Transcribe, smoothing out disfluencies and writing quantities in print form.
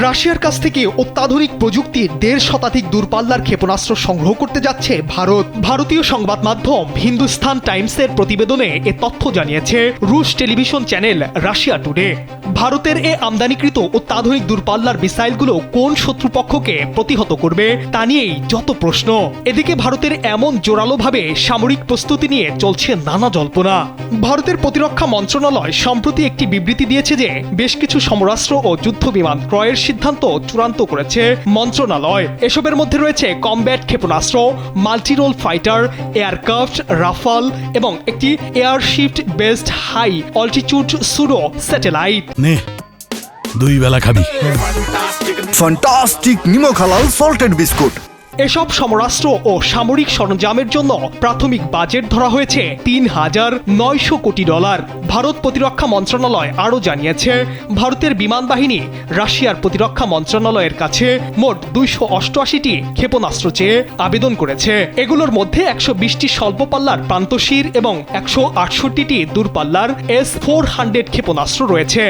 রাশিয়ার কাছ থেকে অত্যাধুনিক প্রযুক্তির ১.৫ শতাধিক দূরপাল্লার ক্ষেপণাস্ত্র সংগ্রহ করতে যাচ্ছে ভারত। ভারতীয় সংবাদ মাধ্যম হিন্দুস্তান টাইমসের প্রতিবেদনে এ তথ্য জানিয়েছে রুশ টেলিভিশন চ্যানেল রাশিয়া টুডে। ভারতের এ আমদানিকৃত অত্যাধুনিক দূরপাল্লার মিসাইলগুলো কোন শত্রুপক্ষকে প্রতিহত করবে তা নিয়েই যত প্রশ্ন। এদিকে ভারতের এমন জোরালোভাবে সামরিক প্রস্তুতি নিয়ে চলছে নানা জল্পনা। ভারতের প্রতিরক্ষা মন্ত্রণালয় সম্প্রতি একটি বিবৃতি দিয়েছে যে বেশ কিছু সমরাস্ত্র ও যুদ্ধ বিমান ক্রয়ের সিদ্ধান্ত চূড়ান্ত করেছে মন্ত্রণালয়। এসবের মধ্যে রয়েছে কমব্যাট ক্ষেপণাস্ত্র, মাল্টিরোল ফাইটার, এয়ারক্রাফট, রাফাল এবং একটি airship based high altitude pseudo satellite. নে 2 বেলা খাবি। ফ্যান্টাস্টিক নিমক হালাল সল্টেড বিস্কুট। এসব সমরাস্ত্র ও সামরিক সরঞ্জামের জন্য প্রাথমিক বাজেট ধরা হয়েছে $৩,৯০০ কোটি। ভারত প্রতিরক্ষা মন্ত্রণালয় আরও জানিয়েছে, ভারতের বিমান বাহিনী রাশিয়ার প্রতিরক্ষা মন্ত্রণালয়ের কাছে মোট ২৮৮টি ক্ষেপণাস্ত্র চেয়ে আবেদন করেছে। এগুলোর মধ্যে ১২০টি স্বল্প পাল্লার প্রান্তশীর এবং ১৬৮টি দূরপাল্লার S-400 ক্ষেপণাস্ত্র রয়েছে।